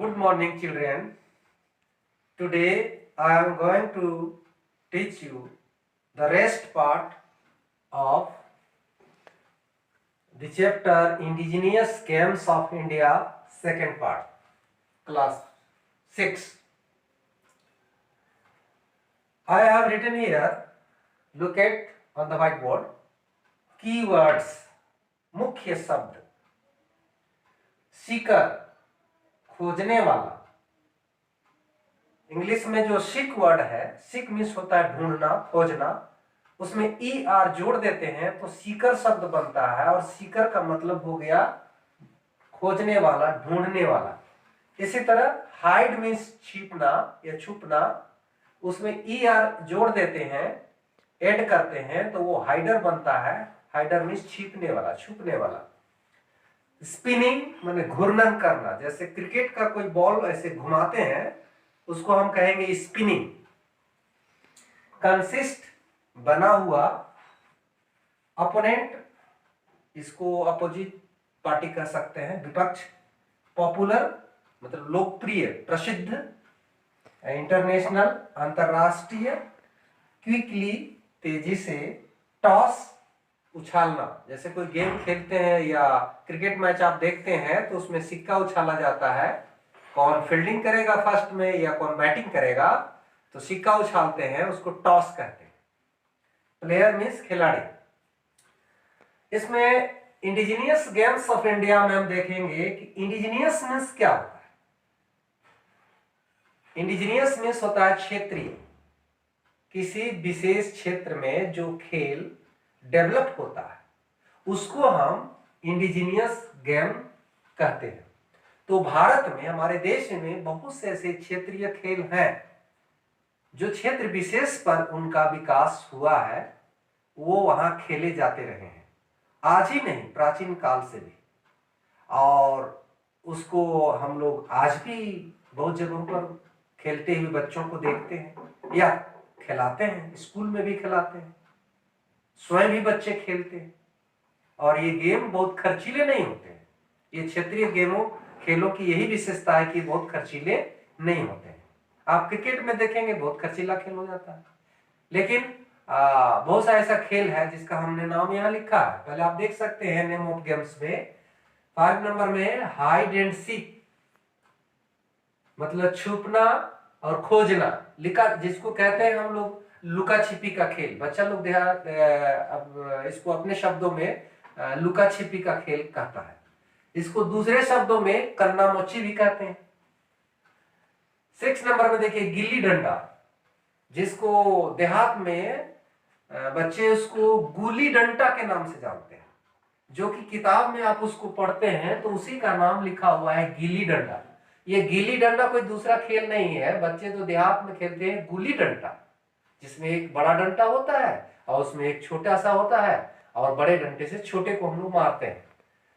Good morning, children. Today I am going to teach you the rest part of the chapter Indigenous Games of India, second part, class 6. I have written here, look at on the whiteboard, keywords, मुख्य शब्द, सीकर, खोजने वाला। English में जो seek word है, seek means होता है ढूंढना, खोजना, उसमें ई आर जोड़ देते हैं तो सीकर शब्द बनता है और सीकर का मतलब हो गया खोजने वाला, ढूंढने वाला। इसी तरह हाइड मीन्स छिपना या छुपना, उसमें ई आर जोड़ देते हैं, ऐड करते हैं तो वो हाइडर बनता है। हाइडर मीन्स छिपने वाला, छुपने वाला। स्पिनिंग माने घूर्णन करना, जैसे क्रिकेट का कोई बॉल ऐसे घुमाते हैं उसको हम कहेंगे स्पिनिंग। कंसिस्ट बना हुआ, अपोनेंट इसको अपोजिट पार्टी कह सकते हैं, विपक्ष। पॉपुलर मतलब लोकप्रिय, प्रसिद्ध। इंटरनेशनल अंतरराष्ट्रीय। क्विकली तेजी से। टॉस उछालना, जैसे कोई गेम खेलते हैं या क्रिकेट मैच आप देखते हैं तो उसमें सिक्का उछाला जाता है, कौन फील्डिंग करेगा फर्स्ट में या कौन बैटिंग करेगा, तो सिक्का उछालते हैं, उसको टॉस कहते हैं। प्लेयर मीन्स खिलाड़ी। इसमें इंडिजिनियस गेम्स ऑफ इंडिया में हम देखेंगे कि इंडिजिनियस मीन्स क्या होता है। इंडिजिनियस मीन्स होता है क्षेत्रीय, किसी विशेष क्षेत्र में जो खेल डेवलप होता है उसको हम इंडिजिनियस गेम कहते हैं। तो भारत में, हमारे देश में बहुत से ऐसे क्षेत्रीय खेल हैं जो क्षेत्र विशेष पर उनका विकास हुआ है, वो वहां खेले जाते रहे हैं, आज ही नहीं प्राचीन काल से भी। और उसको हम लोग आज भी बहुत जगहों पर खेलते हुए बच्चों को देखते हैं या खिलाते हैं, स्कूल में भी खिलाते हैं, स्वयं भी बच्चे खेलते हैं। और ये गेम बहुत खर्चीले नहीं होते हैं। ये क्षेत्रीय गेमों, खेलों की यही विशेषता है कि बहुत खर्चीले नहीं होते हैं। आप क्रिकेट में देखेंगे बहुत खर्चीला खेल हो जाता है, लेकिन बहुत सा ऐसा खेल है जिसका हमने नाम यहाँ लिखा है। पहले आप देख सकते हैं नेम ऑफ गेम्स में 5 नंबर में हाइड एंड सीक, मतलब छुपना और खोजना लिखा, जिसको कहते हैं हम लोग लुका छिपी का खेल। बच्चा लोग अब इसको अपने शब्दों में लुका छिपी का खेल कहता है। इसको दूसरे शब्दों में कन्ना मोची भी कहते हैं। 6 नंबर में देखिए गिल्ली डंडा, जिसको देहात में बच्चे उसको गुली डंडा के नाम से जानते हैं, जो कि किताब में आप उसको पढ़ते हैं तो उसी का नाम लिखा हुआ है गिल्ली डंडा। ये गिल्ली डंडा कोई दूसरा खेल नहीं है, बच्चे तो देहात में खेलते हैं गुली डंडा, जिसमें एक बड़ा डंडा होता है और उसमें एक छोटा सा होता है और बड़े डंडे से छोटे को हम लोग मारते हैं,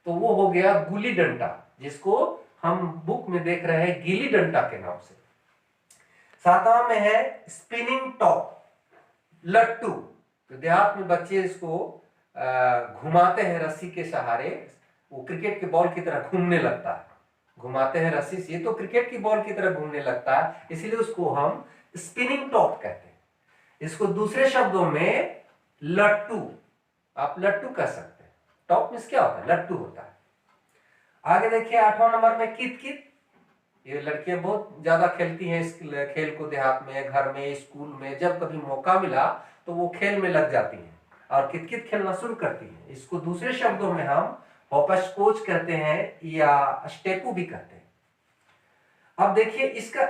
तो वो हो गया गुली डंडा, जिसको हम बुक में देख रहे हैं गिल्ली डंडा के नाम से। 7वां में है स्पिनिंग टॉप, लट्टू। तो देहात में बच्चे इसको घुमाते हैं रस्सी के सहारे, वो क्रिकेट के बॉल की तरह घूमने लगता है, घुमाते हैं रस्सी से तो क्रिकेट की बॉल की तरह घूमने लगता है, इसलिए उसको हम स्पिनिंग टॉप कहते हैं। इसको दूसरे शब्दों में लट्टू, आप लट्टू कह सकते हैं। टॉप मीन्स क्या होता है, लट्टू होता है। आगे देखिए 8वां नंबर में कित कित। ये लड़कियां बहुत ज्यादा खेलती हैं इस खेल को, देहात में, घर में, स्कूल में, जब कभी मौका मिला तो वो खेल में लग जाती हैं और कित कित खेलना शुरू करती हैं। इसको दूसरे शब्दों में हम हॉपस कोच कहते हैं या स्टेपू भी कहते हैं। अब देखिए इसका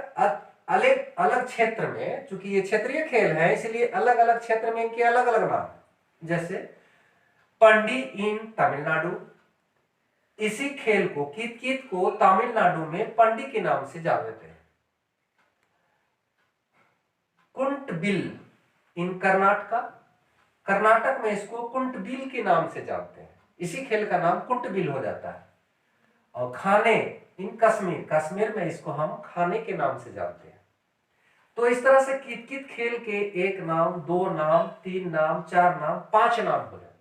अलग अलग क्षेत्र में, चूंकि ये क्षेत्रीय खेल है इसलिए अलग अलग क्षेत्र में इनके अलग अलग नाम है। जैसे पंडी इन तमिलनाडु, इसी खेल को, कित कित को तमिलनाडु में पंडी के नाम से जानते हैं। कुंटबिल इन कर्नाटक, कर्नाटक में इसको कुंटबिल के नाम से जानते हैं, इसी खेल का नाम कुंटबिल हो जाता है। और खाने इन कश्मीर, कश्मीर में इसको हम खाने के नाम से जानते हैं। तो इस तरह से कित कित खेल के 1 नाम, 2 नाम, 3 नाम, 4 नाम, 5 नाम हो जाते हैं।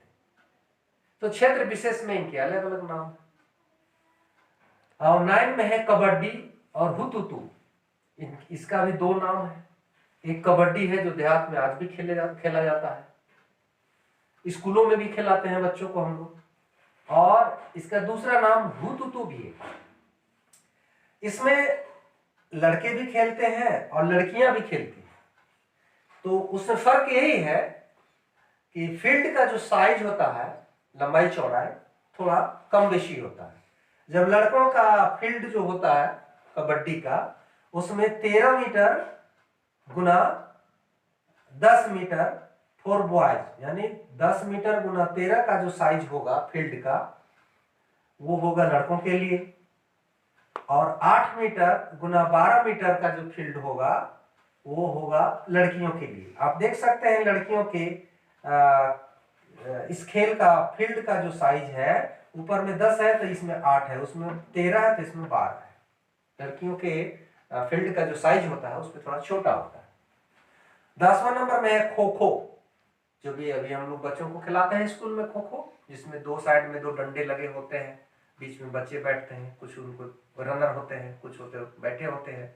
तो क्षेत्र विशेष में इनके अलग अलग नाम है। और 9 में है कबड्डी, और हुतुतु, इसका भी दो नाम है। एक कबड्डी है जो देहात में आज भी खेला जाता है, स्कूलों में भी खिलाते हैं बच्चों को हम लोग, और इसका दूसरा नाम हुतुतु भी है। इसमें लड़के भी खेलते हैं और लड़कियां भी खेलती हैं। तो उसमें फर्क यही है कि फील्ड का जो साइज होता है, लंबाई चौड़ाई थोड़ा कम बेशी होता है। जब लड़कों का फील्ड जो होता है कबड्डी का, उसमें 13 मीटर गुना 10 मीटर फॉर बॉयज, यानी 10 मीटर गुना 13 का जो साइज होगा फील्ड का, वो होगा लड़कों के लिए, और 8 मीटर गुना 12 मीटर का जो फील्ड होगा वो होगा लड़कियों के लिए। आप देख सकते हैं लड़कियों के इस खेल का फील्ड का जो साइज है, ऊपर में 10 है तो इसमें 8 है, उसमें 13 है तो इसमें 12 है। लड़कियों के फील्ड का जो साइज होता है उसमें थोड़ा छोटा होता है। 10वां नंबर में है खो खो, जो भी अभी हम लोग बच्चों को खिलाते हैं स्कूल में, खो खो, जिसमें दो साइड में 2 डंडे लगे होते हैं, बीच में बच्चे बैठते हैं, कुछ उनको रनर होते हैं, कुछ होते बैठे होते हैं,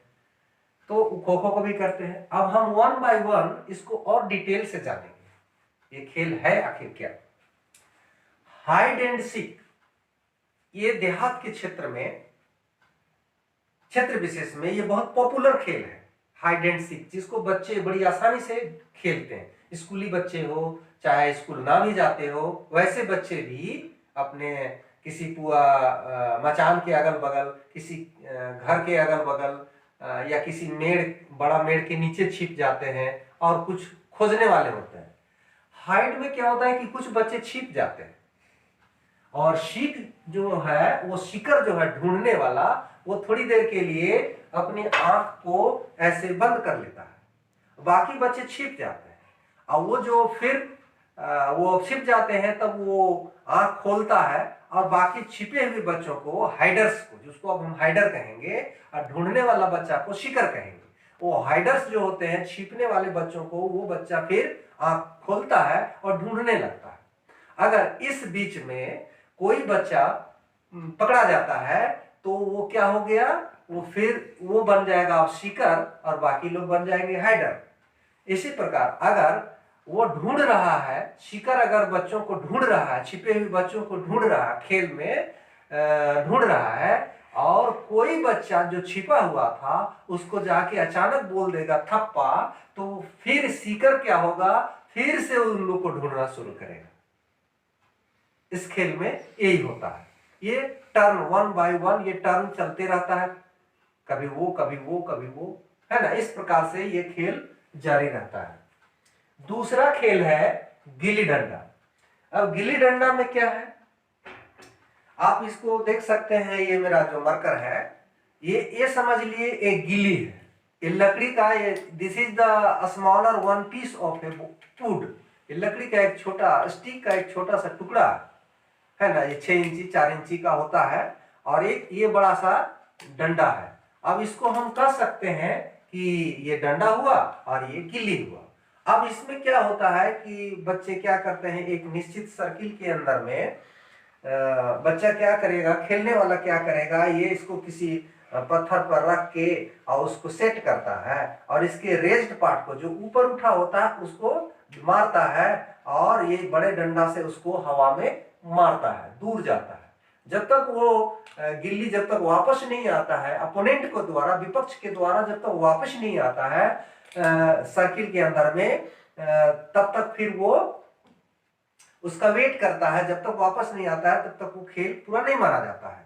तो खो खो को भी करते हैं। अब हम 1 बाय 1 इसको और डिटेल से जानेंगे, ये खेल है आखिर क्या। हाइड एंड सीक, ये देहात के क्षेत्र में, क्षेत्र विशेष में ये बहुत पॉपुलर खेल है, हाइड एंड सीक, जिसको बच्चे बड़ी आसानी से खेलते हैं। स्कूली बच्चे हो, चाहे स्कूल ना भी जाते हो, वैसे बच्चे भी अपने किसी मचान के अगल बगल, किसी घर के अगल बगल, या किसी बड़ा मेड़ के नीचे छिप जाते हैं और कुछ खोजने वाले होते हैं। हाइड में क्या होता है कि कुछ बच्चे छिप जाते हैं, और सीक जो है, वो सीकर जो है ढूंढने वाला, वो थोड़ी देर के लिए अपनी आंख को ऐसे बंद कर लेता है, बाकी बच्चे छिप जाते हैं, और वो जो फिर वो छिप जाते हैं तब वो आंख खोलता है और बाकी छिपे हुए बच्चों को, हाइडर्स को, जिसको अब हम हाइडर कहेंगे, और ढूंढने वाला बच्चा को शिकर कहेंगे। वो हाइडर्स जो होते हैं, छिपने वाले बच्चों को, वो बच्चा फिर आंख खोलता है और ढूंढने लगता है। अगर इस बीच में कोई बच्चा पकड़ा जाता है तो वो क्या हो गया, वो फिर वो बन जाएगा अब शिकर और बाकी लोग बन जाएंगे हाइडर। इसी प्रकार अगर वो ढूंढ रहा है, शिकर अगर बच्चों को ढूंढ रहा है, छिपे हुए बच्चों को ढूंढ रहा है, खेल में ढूंढ रहा है, और कोई बच्चा जो छिपा हुआ था उसको जाके अचानक बोल देगा थप्पा, तो फिर शिकर क्या होगा, फिर से उन लोग को ढूंढना शुरू करेगा। इस खेल में यही होता है, ये टर्न 1 बाय 1 ये टर्न चलते रहता है, कभी वो कभी वो कभी वो, है ना। इस प्रकार से ये खेल जारी रहता है। दूसरा खेल है गिल्ली डंडा। अब गिल्ली डंडा में क्या है, आप इसको देख सकते हैं, ये मेरा जो मार्कर है, ये समझ लिए एक गिल्ली है, ये लकड़ी का, ये this is the smaller one piece of a wood, ये लकड़ी का एक छोटा स्टिक का एक छोटा सा टुकड़ा है ना, ये 6 इंची 4 इंची का होता है, और एक ये बड़ा सा डंडा है। अब इसको हम कह सकते हैं कि ये डंडा हुआ और ये गिल्ली हुआ। अब इसमें क्या होता है कि बच्चे क्या करते हैं, एक निश्चित सर्किल के अंदर में बच्चा क्या करेगा, खेलने वाला क्या करेगा, ये इसको किसी पत्थर पर रख के और उसको सेट करता है, और इसके रेज्ड पार्ट को जो ऊपर उठा होता है उसको मारता है, और ये बड़े डंडा से उसको हवा में मारता है, दूर जाता है, जब तक वो गिल्ली जब तक वापस नहीं आता है, अपोनेंट को द्वारा, विपक्ष के द्वारा जब तक वापस नहीं आता है सर्किल के अंदर में, तब तक फिर वो उसका वेट करता है, जब तक वापस नहीं आता है तब तक वो खेल पूरा नहीं मारा जाता है।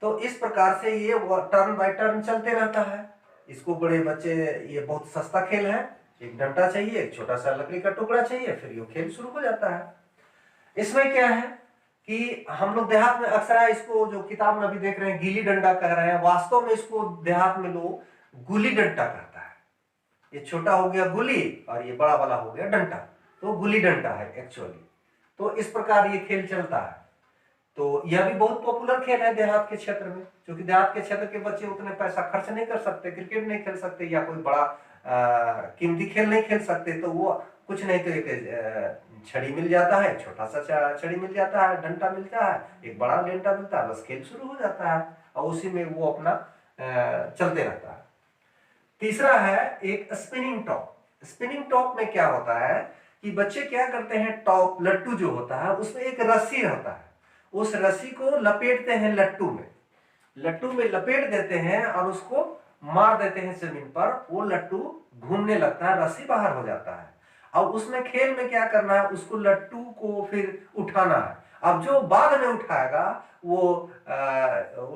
तो इस प्रकार से ये टर्न बाय टर्न चलते रहता है। इसको बड़े बच्चे, ये बहुत सस्ता खेल है, एक डंडा चाहिए, एक छोटा सा लकड़ी का टुकड़ा चाहिए, फिर ये खेल शुरू हो जाता है। इसमें क्या है कि हम लोग देहात में अक्सर इसको, जो किताब में अभी देख रहे हैं गिल्ली डंडा कह रहे हैं, वास्तव में इसको देहात में लोग गुल्ली डंडा कहता है। ये छोटा हो गया गुल्ली और ये बड़ा वाला हो गया डंडा, तो गुल्ली डंडा है एक्चुअली। तो इस प्रकार ये खेल चलता है। तो यह भी बहुत पॉपुलर खेल है देहात के क्षेत्र में, क्योंकि देहात के क्षेत्र के बच्चे उतने पैसा खर्च नहीं कर सकते, क्रिकेट नहीं खेल सकते या कोई बड़ा कीमती खेल नहीं खेल सकते, तो वो कुछ नहीं तो एक छड़ी मिल जाता है, छोटा सा छड़ी मिल जाता है, डंडा मिलता है, एक बड़ा डंडा मिलता है, बस खेल शुरू हो जाता है, और उसी में वो अपना चलते रहता है। तीसरा है एक स्पिनिंग टॉप। स्पिनिंग टॉप में क्या होता है कि बच्चे क्या करते हैं, टॉप लट्टू जो होता है उसमें एक रस्सी रहता है, उस रस्सी को लपेटते हैं लट्टू में लपेट देते हैं और उसको मार देते हैं जमीन पर, वो लट्टू घूमने लगता है, रस्सी बाहर हो जाता है। अब उसमें खेल में क्या करना है, उसको लट्टू को फिर उठाना है। अब जो बाद में उठाएगा वो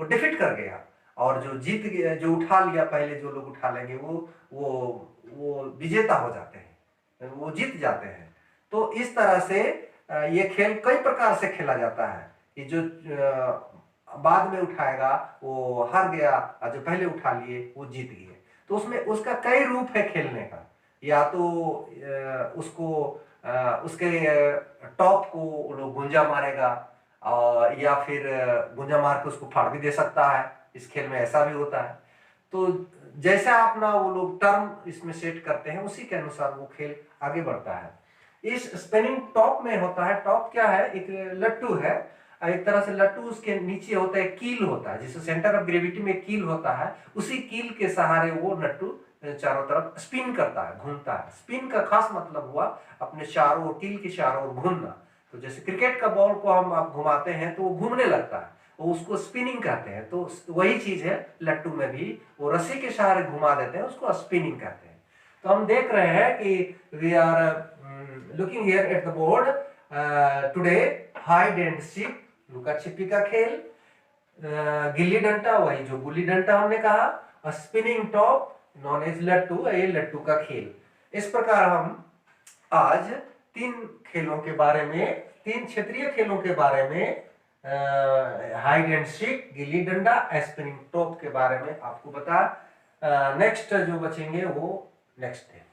डिफीट कर गया, और जो जीत गया, जो उठा लिया पहले जो लोग उठा लेंगे वो विजेता हो जाते हैं, वो जीत जाते हैं। तो इस तरह से ये खेल कई प्रकार से खेला जाता है कि जो बाद में उठाएगा वो हार गया और जो पहले उठा लिए वो जीत गए। तो उसमें उसका कई रूप है खेलने का, या तो उसको उसके टॉप को लोग गुंजा मारेगा, और या फिर गुंजा मार के उसको फाड़ भी दे सकता है, इस खेल में ऐसा भी होता है। तो जैसा अपना वो लोग टर्म इसमें सेट करते हैं उसी के अनुसार वो खेल आगे बढ़ता है। इस स्पिनिंग टॉप में होता है, टॉप क्या है, एक लट्टू है, एक तरह से लट्टू, उसके नीचे होता है कील होता है, जिससे सेंटर ऑफ ग्रेविटी में कील होता है, उसी कील के सहारे वो लट्टू चारों तरफ स्पिन करता है, घूमता है। स्पिन का खास मतलब हुआ अपने चारों ओर, कील के चारों ओर घूमना। तो जैसे क्रिकेट का बॉल को हम आप घुमाते हैं तो वो घूमने लगता है, वो उसको स्पिनिंग कहते हैं। तो वही चीज है लट्टू में भी, वो रस्सी के सहारे घुमा देते हैं, उसको स्पिनिंग कहते हैं। तो हम देख रहे हैं कि we are looking here at the board today, hide and seek, लुका छिपी का खेल, गिल्ली डंडा, वही जो गुल्ली डंडा हमने कहा, और स्पिनिंग टॉप नॉन एज लट्टू, ये लट्टू का खेल। इस प्रकार हम आज तीन खेलों के बारे में, तीन क्षेत्रीय खेलों के बारे में, hide and seek, gilli danda, spinning top के बारे में आपको बता। नेक्स्ट जो बचेंगे वो नेक्स्ट है।